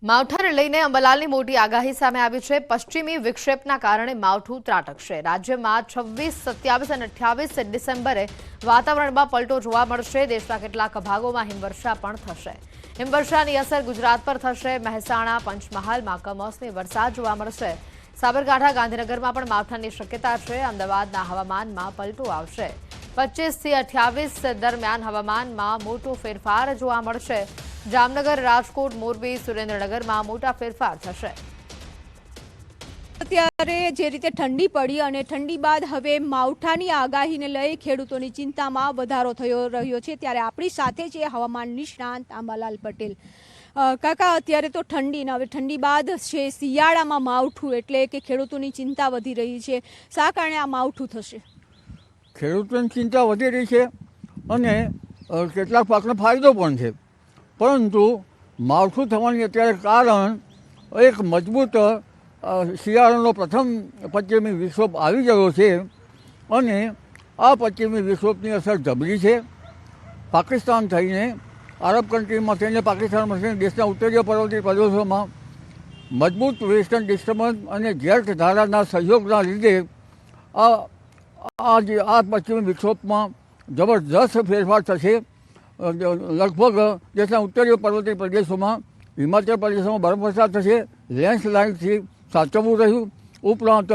માવઠાને લઈને અંબાલાલની મોટી આગાહી સામે આવી છે। પશ્ચિમી વિક્ષેપના કારણે માવઠું ત્રાટકશે। રાજ્યમાં 26, 27 અને 28 ડિસેમ્બરે વાતાવરણમાં પલટો જોવા મળશે। દેશના કેટલાક ભાગોમાં હિમવર્ષા પણ થશે। હિમવર્ષાની અસર ગુજરાત પર થશે। મહેસાણા, પંચમહાલમાં કમોસમી વરસાદ જોવા મળશે। સાબરકાંઠા, ગાંધીનગરમાં પણ માવઠાની શક્યતા છે। અમદાવાદના હવામાનમાં પલટો આવશે। 25 થી 28 દરમિયાન હવામાનમાં મોટો ફેરફાર જોવા મળશે। જામનગર, રાજકોટ, મોરબી, સુરેન્દ્રનગરમાં મોટા ફેરફાર થશે। અત્યારે જે રીતે ઠંડી પડી અને ઠંડી બાદ હવે માવઠાની આગાહીને લઈ ખેડૂતોની ચિંતામાં વધારો થયો રહ્યો છે, ત્યારે આપણી સાથે છે હવામાન નિષ્ણાંત આંબાલાલ પટેલ। કાકા, અત્યારે તો ઠંડી ને હવે ઠંડી બાદ છે શિયાળામાં માવઠું, એટલે કે ખેડૂતોની ચિંતા વધી રહી છે। શા કારણે આ માવઠું થશે? ખેડૂતોની ચિંતા વધી રહી છે અને કેટલાક પાકને ફાયદો પણ છે, પરંતુ માવઠું થવાની અત્યારે કારણ એક મજબૂત શિયાળાનો પ્રથમ પશ્ચિમી વિક્ષોભ આવી ગયો છે અને આ પશ્ચિમી વિક્ષોભની અસર જબરી છે। પાકિસ્તાન થઈને, આરબ કન્ટ્રીમાં થઈને, પાકિસ્તાનમાં થઈને દેશના ઉત્તરીય પર્વતીય પ્રદેશોમાં મજબૂત વેસ્ટર્ન ડિસ્ટર્બન્સ અને જેટ ધારાના સહયોગના લીધે આ પશ્ચિમી વિક્ષોભમાં જબરદસ્ત ફેરફાર થશે। લગભગ દેશના ઉત્તરીય પર્વતીય પ્રદેશોમાં, હિમાચલ પ્રદેશમાં બરફવર્ષા થશે। લેન્ડસ્લાઇડથી સાચવવું રહ્યું। ઉપરાંત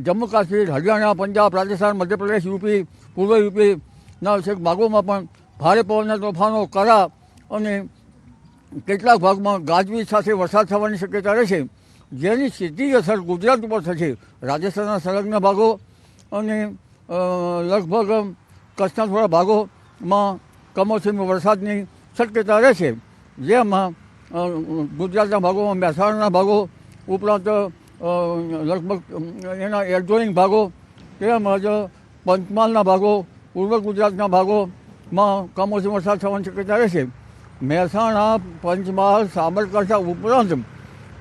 જમ્મુ કાશ્મીર, હરિયાણા, પંજાબ, રાજસ્થાન, મધ્યપ્રદેશ, યુપી, પૂર્વ યુપીના છેક ભાગોમાં પણ ભારે પવનના તોફાનો, કરા અને કેટલાક ભાગમાં ગાજવીજ સાથે વરસાદ થવાની શક્યતા રહેશે, જેની સીધી અસર ગુજરાત ઉપર થશે। રાજસ્થાનના સંલગ્ન ભાગો અને લગભગ કચ્છના થોડા ભાગોમાં કમોસમી વરસાદની શક્યતા રહેશે, જેમાં ગુજરાતના ભાગોમાં મહેસાણાના ભાગો ઉપરાંત લગભગ એના એડજોઇનિંગ ભાગો તેમજ પંચમહાલના ભાગો, પૂર્વ ગુજરાતના ભાગોમાં કમોસમી વરસાદ થવાની શક્યતા રહેશે। મહેસાણા, પંચમહાલ, સાબરકાંઠા ઉપરાંત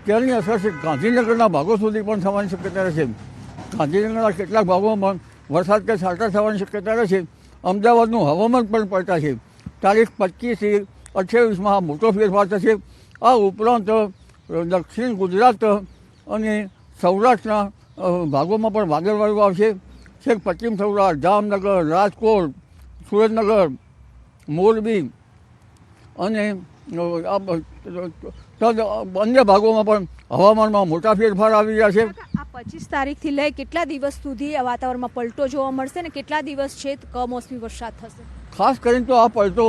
તેની અસર છે ગાંધીનગરના ભાગો સુધી પણ થવાની શક્યતા રહેશે। ગાંધીનગરના કેટલાક ભાગોમાં વરસાદ કે છાંટા થવાની શક્યતા રહેશે। અમદાવાદનું હવામાન પણ પલટાશે। તારીખ 25 થી 28માં મોટો ફેરફાર થશે। આ ઉપરાંત દક્ષિણ ગુજરાત અને સૌરાષ્ટ્રના ભાગોમાં પણ વાદળવાળું આવશે। છેક પશ્ચિમ સૌરાષ્ટ્ર, જામનગર, રાજકોટ, સુરેન્દ્રનગર, મોરબી અને અન્ય ભાગોમાં પણ હવામાનમાં મોટા ફેરફાર આવી રહ્યા છે। આ 25 તારીખથી લઈ કેટલા દિવસ સુધી વાતાવરણમાં પલટો જોવા મળશે ને કેટલા દિવસ છે કમોસમી વરસાદ થશે? ખાસ કરીને તો આ પલટો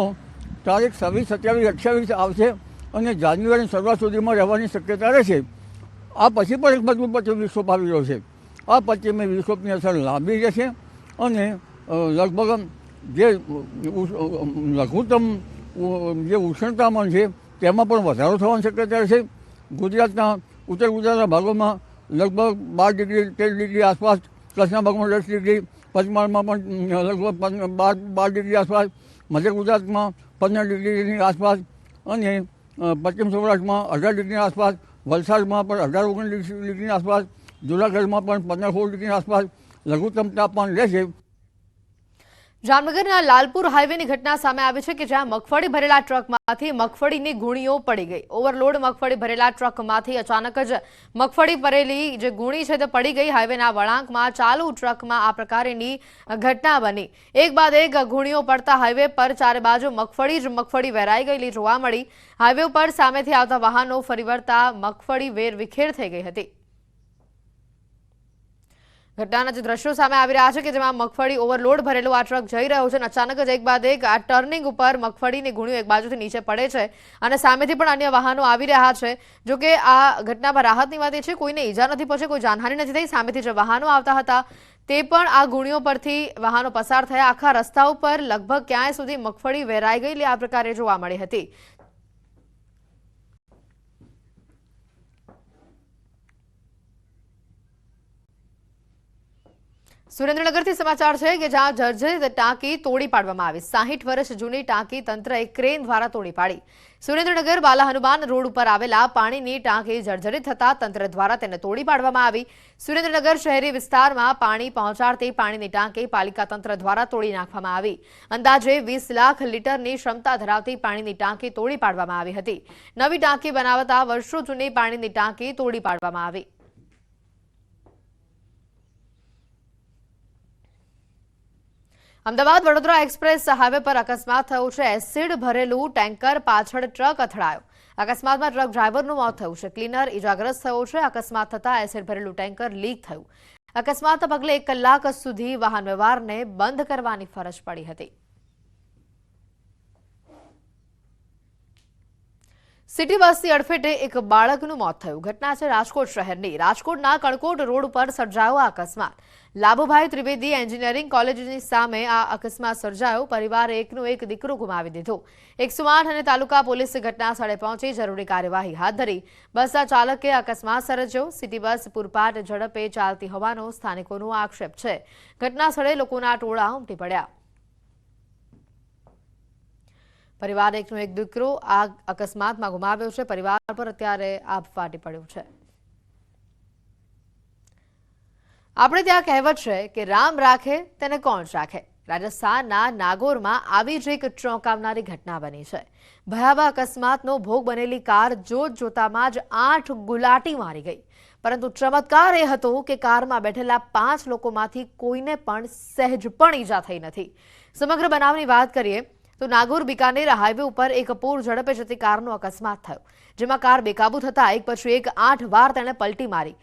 તારીખ 26, 27, 28 આવશે અને જાન્યુઆરીની શરૂઆત સુધીમાં રહેવાની શક્યતા રહેશે। આ પછી પણ એક મજબૂત પશ્ચિમી વિક્ષોભ આવી રહ્યો છે। આ પશ્ચિમી વિક્ષોભની અસર લાંબી રહેશે અને લગભગ જે લઘુત્તમ જે ઉષ્ણતામાન છે તેમાં પણ વધારો થવાની શક્યતા રહેશે। ગુજરાતના ઉત્તર ગુજરાતના ભાગોમાં લગભગ 12 ડિગ્રી 13 ડિગ્રી આસપાસ, કચ્છના ભાગમાં 10 ડિગ્રી, પંચમહાલમાં પણ લગભગ 12 ડિગ્રી આસપાસ, મધ્ય ગુજરાતમાં 15 ડિગ્રીની આસપાસ અને પશ્ચિમ સૌરાષ્ટ્રમાં 18 ડિગ્રીની આસપાસ, વલસાડમાં પણ 18-19 ડિગ્રીની આસપાસ, જૂનાગઢમાં પણ 15-16 ડિગ્રીની આસપાસ લઘુત્તમ તાપમાન રહેશે। જામનગરના લાલપુર હાઈવેની ઘટના સામે આવી છે કે જ્યાં મગફળી ભરેલા ટ્રકમાંથી મગફળીની ગુણીઓ પડી ગઈ। ઓવરલોડ મગફળી ભરેલા ટ્રકમાંથી અચાનક જ મગફળી ભરેલી જે ગુણી છે તે પડી ગઈ। હાઈવેના વળાંકમાં ચાલુ ટ્રકમાં આ પ્રકારની ઘટના બની। એક બાદ એક ગુણીઓ પડતા હાઈવે પર ચારે બાજુ મગફળી વેરાઈ ગયેલી જોવા મળી। હાઈવે પર સામેથી આવતા વાહનો ફરી વળતા મગફળી વેરવિખેર થઈ ગઈ હતી। ઘટનાના જે દ્રશ્યો સામે આવી રહ્યા છે કે જેમાં મગફળી ઓવરલોડ ભરેલો આ ટ્રક જઈ રહ્યો છે અને અચાનક જ એક બાદ એક આ ટર્નિંગ ઉપર મગફળીની ગુણીઓ એક બાજુથી નીચે પડે છે અને સામેથી પણ અન્ય વાહનો આવી રહ્યા છે। જો કે આ ઘટનામાં રાહતની વાત એ છે કોઈને ઈજા નથી પહોંચી, કોઈ જાનહાનિ નથી થઈ। સામેથી જે વાહનો આવતા હતા તે પણ આ ગુણીઓ પરથી વાહનો પસાર થયા। આખા રસ્તા ઉપર લગભગ ક્યાંય સુધી મગફળી વેરાઈ ગયેલી આ પ્રકારે જોવા મળી હતી। સુરેન્દ્રનગરથી સમાચાર છે કે જ્યાં જર્જરિત ટાંકી તોડી પાડવામાં આવી 60 વર્ષ જૂની ટાંકી તંત્રએ ક્રેન દ્વારા તોડી પાડી. સુરેન્દ્રનગર બાલા હનુમાન રોડ ઉપર આવેલા પાણીની ટાંકી જર્જરિત થતા તંત્ર દ્વારા તેને તોડી પાડવામાં આવી. સુરેન્દ્રનગર શહેરી વિસ્તારમાં પાણી પહોંચાડતી પાણીની ટાંકી પાલિકા તંત્ર દ્વારા તોડી નાખવામાં આવી. અંદાજે 20 લાખ લીટરની ક્ષમતા ધરાવતી પાણીની ટાંકી તોડી પાડવામાં આવી હતી. નવી ટાંકી બનાવતા વર્ષો જૂની પાણીની ટાંકી તોડી પાડવામાં આવી. અમદાવાદ વડોદરા એક્સપ્રેસ હાઈવે પર અકસ્માત થયો છે. એસિડ ભરેલું ટેન્કર પાછળ ટ્રક અથડાયો. અકસ્માતમાં ટ્રક ડ્રાઈવરનું મોત થયું છે. ક્લીનર ઇજાગ્રસ્ત થયો છે. અકસ્માત થતાં એસિડ ભરેલું ટેન્કર લીક થયું. અકસ્માતના પગલે 1 કલાક સુધી વાહન વ્યવહારને બંધ કરવાની ફરજ પડી હતી. સિટી બસની અડફેટે એક બાળકનું મોત થયું. ઘટના છે રાજકોટ શહેરની. રાજકોટના કણકોટ રોડ ઉપર સર્જાયો આ અકસ્માત. લાભુભાઈ ત્રિવેદી એન્જિનિયરિંગ કોલેજની સામે આ અકસ્માત સર્જાયો. પરિવારે એકનો એક દીકરો ગુમાવી દીધો. 108 અને તાલુકા પોલીસ ઘટના સ્થળે પહોંચી જરૂરી કાર્યવાહી હાથ ધરી. બસના ચાલકે અકસ્માત સર્જ્યો. સિટી બસ પૂરપાટ ઝડપે ચાલતી હોવાનો સ્થાનિકોનો આક્ષેપ છે. ઘટના સ્થળે લોકોના ટોળા ઉમટી પડ્યા. પરિવારે એકનો એક દીકરો આ અકસ્માતમાં ગુમાવ્યો છે. પરિવાર પર અત્યારે આભ ફાટી પડ્યું છે. આપણે ત્યાં કહેવત છે કે રામ રાખે તેને કોણ રાખે. રાજસ્થાનના નાગોરમાં આવી જ એક ચોંકાવનારી ઘટના બની છે. ભયાવહ અકસ્માતનો ભોગ બનેલી કાર જોતામાં જ 8 ગુલાટી મારી ગઈ. પરંતુ ચમત્કાર એ હતો કે કારમાં બેઠેલા 5 લોકોમાંથી કોઈને પણ સહેજ પણ ઈજા થઈ નથી. સમગ્ર બનાવની વાત કરીએ તો નાગોર બિકાનેર હાઈવે ઉપર એક પૂર ઝડપે જતી કારનો અકસ્માત થયો. જેમાં કાર બેકાબુ થતા એક પછી એક 8 વાર તેણે પલટી મારી.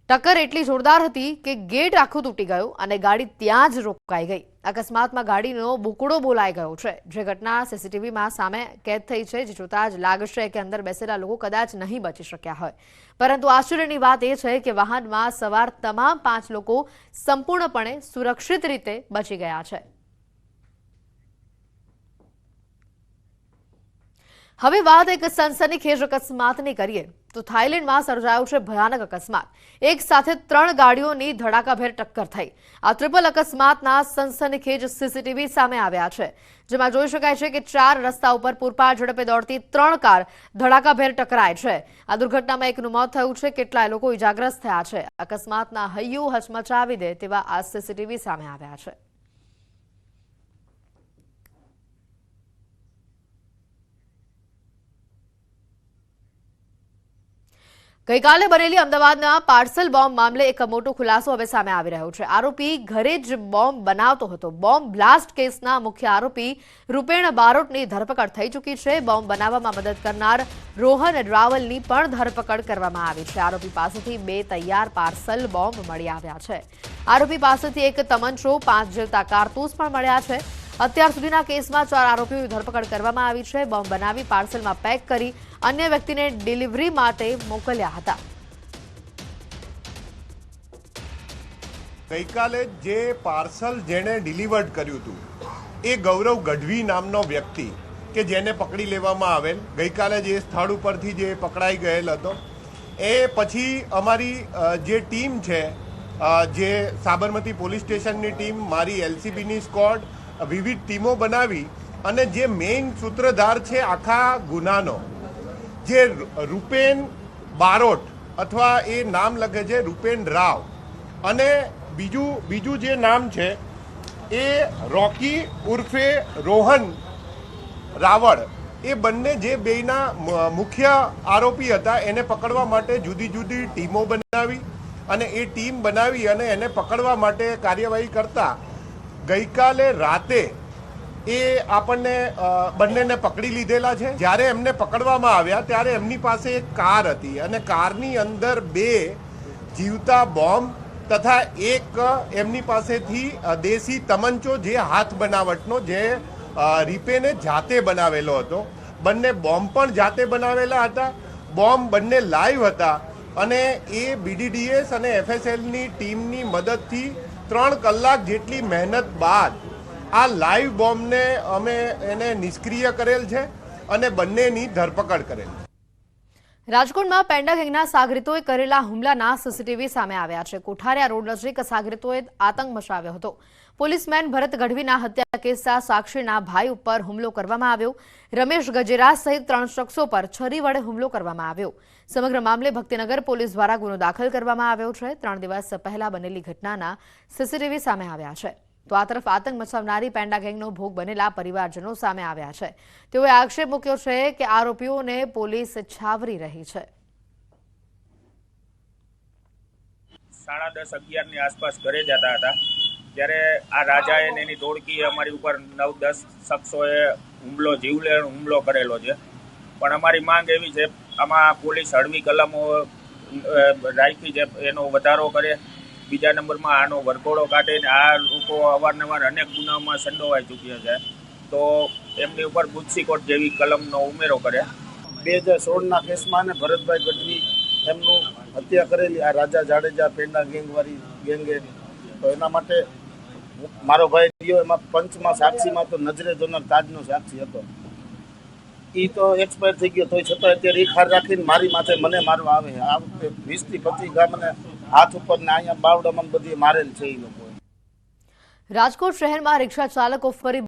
ટક્કર એટલી જોરદાર હતી કે ગેટ આખું તૂટી ગયું અને ગાડી ત્યાં જ રોકાઈ ગઈ. અકસ્માતમાં ગાડીનો બુકડો બોલાઈ ગયો છે. જે ઘટના સીસીટીવીમાં સામે કેદ થઈ છે. જે જોતા જ લાગશે કે અંદર બેસેલા લોકો કદાચ નહીં બચી શક્યા હોય. પરંતુ આશ્ચર્યની વાત એ છે કે વાહનમાં સવાર તમામ 5 લોકો સંપૂર્ણપણે સુરક્ષિત રીતે બચી ગયા છે. હવે વાત એક સનસનીખેજ અકસ્માતની કરીએ તો થાઈલેન્ડમાં સર્જાયો છે ભયાનક અકસ્માત. એક સાથે 3 ગાડીઓની ધડાકાભેર ટક્કર થઈ. આ ટ્રિપલ અકસ્માતના સનસનીખેજ સીસીટીવી સામે આવ્યા છે. જેમાં જોઈ શકાય છે કે 4 રસ્તા ઉપર પૂરપાટ ઝડપે દોડતી 3 કાર ધડાકાભેર ટકરાય છે. આ દુર્ઘટનામાં એકનું મોત થયું છે. કેટલાય લોકો ઇજાગ્રસ્ત થયા છે. અકસ્માતના હૈયું હચમચાવી દે તેવા આ સીસીટીવી સામે આવ્યા છે. ગઈકાલે બનેલી અમદાવાદના પાર્સલ બોમ્બ મામલે એક મોટો ખુલાસો હવે સામે આવી રહ્યો છે. આરોપી ઘરે જ બોમ્બ બનાવતો હતો. બોમ્બ બ્લાસ્ટ કેસના મુખ્ય આરોપી રૂપેણ બારોટની ધરપકડ થઈ ચૂકી છે. બોમ્બ બનાવવામાં મદદ કરનાર રોહન રાવલની પણ ધરપકડ કરવામાં આવી છે. આરોપી પાસેથી 2 તૈયાર પાર્સલ બોમ્બ મળી આવ્યા છે. આરોપી પાસેથી એક તમંચો, 5 જેવતા કારતૂસ પણ મળ્યા છે. અત્યાર સુધીના કેસમાં 4 આરોપીઓની ધરપકડ કરવામાં આવી છે. બોમ્બ બનાવી પાર્સલમાં પેક કરી અન્ય વ્યક્તિને ડિલિવરી માટે મોકલ્યા હતા. ગઈકાલે જે પાર્સલ જેણે ડિલિવર્ડ કર્યું હતું એ ગૌરવ ગઢવી નામનો વ્યક્તિ કે જેને પકડી લેવામાં આવેલ, ગઈકાલે જે સ્થળ ઉપરથી જે પકડાઈ ગયેલ હતો, એ પછી અમારી જે ટીમ છે, જે સાબરમતી પોલીસ સ્ટેશનની ટીમ, મારી એલસીબીની સ્ક્વોડ, વિવિધ ટીમો બનાવી અને જે મેઇન સૂત્રધાર છે આખા ગુનાનો, જે રૂપેન બારોટ અથવા એ નામ લખે છે રૂપેન રાવ, અને બીજું જે નામ છે એ રોકી ઉર્ફે રોહન રાવળ, એ બંને જે બેયના મુખ્ય આરોપી હતા એને પકડવા માટે જુદી જુદી ટીમો બનાવી અને એ ટીમ બનાવી અને એને પકડવા માટે કાર્યવાહી કરતા ગઈકાલે રાતે એ આપણને બંનેને પકડી લીધેલા છે. જ્યારે એમને પકડવામાં આવ્યા ત્યારે એમની પાસે એક કાર હતી અને કારની અંદર 2 જીવતા બોમ્બ તથા એક એમની પાસેથી દેશી તમંચો, જે હાથ બનાવટનો, જે રીપેને જાતે બનાવેલો હતો. બંને બોમ્બ પણ જાતે બનાવેલા હતા. બોમ્બ બંને લાઈવ હતા અને એ BDDS અને FSLની ટીમની મદદથી 3 કલાક જેટલી મહેનત બાદ આ લાઈવ બોમ્બને અમે એને નિષ્ક્રિય કરેલ છે અને બંનેની ધરપકડ કરેલ છે. રાજકોટમાં પેન્ડા ગેંગના સાગરીતોએ કરેલા હુમલાના સીસીટીવી સામે આવ્યા છે. કોઠારિયા રોડ નજીક સાગરીતોએ આતંક મચાવ્યો હતો. પોલીસમેન ભરત ગઢવીના હત્યા કેસના સાક્ષીના ભાઈ ઉપર હુમલો કરવામાં આવ્યો. રમેશ ગજેરા સહિત 3 શખ્સો પર છરી વડે હુમલો કરવામાં આવ્યો. સમગ્ર મામલે ભક્તિનગર પોલીસ દ્વારા ગુનો દાખલ કરવામાં આવ્યો છે. 3 દિવસ પહેલા બનેલી ઘટનાના સીસીટીવી સામે આવ્યા છે. તો આ તરફ આતંક મચાવનારી પેન્ડા ગેંગનો ભોગ બનેલા પરિવારજનો સામે આવ્યા છે. તેઓએ આક્ષેપ મૂક્યો છે કે આરોપીઓને પોલીસ છાવરી રહી છે. 10:30-11 ની આસપાસ ઘરે જતા હતા ત્યારે આ રાજાએ ને એની ટોળકીએ અમારી ઉપર 9-10 શખ્સોએ જીવલેણ હુમલો કરેલો છે. પણ અમારી માંગ એવી છે, આમાં પોલીસ હળવી કલમો રાખી છે, એનો વધારો કરે. બીજા નંબરમાં આનો વરઘોડો કાઢે ને આ લોકો અવારનવાર અનેક ગુનાઓમાં સંડોવાઈ ચૂક્યા છે, તો એમની ઉપર ગુજસીકોટ જેવી કલમનો ઉમેરો કરે. 2016ના કેસમાં ને ભરતભાઈ ગઢવી એમનું હત્યા કરેલી આ રાજા જાડેજા પેન્ડા ગેંગવાળી ગેંગે, તો એના માટે મારો ભાઈ રહ્યો એમાં પંચમાં સાક્ષીમાં તો નજરે જોનાર તાજનો સાક્ષી હતો. એ તો એક્સપાયર થઈ ગયો, તોય છતાં અત્યારે એક હાર રાખીને મારી માથે મને મારવા આવે. આ વખતે 20 થી 25 ગામને હાથ ઉપર ને અહીંયા બાવડામાં બધી મારેલ છે એ લોકો. રાજકોટ શહેરમાં રિક્ષા ચાલકો ફરી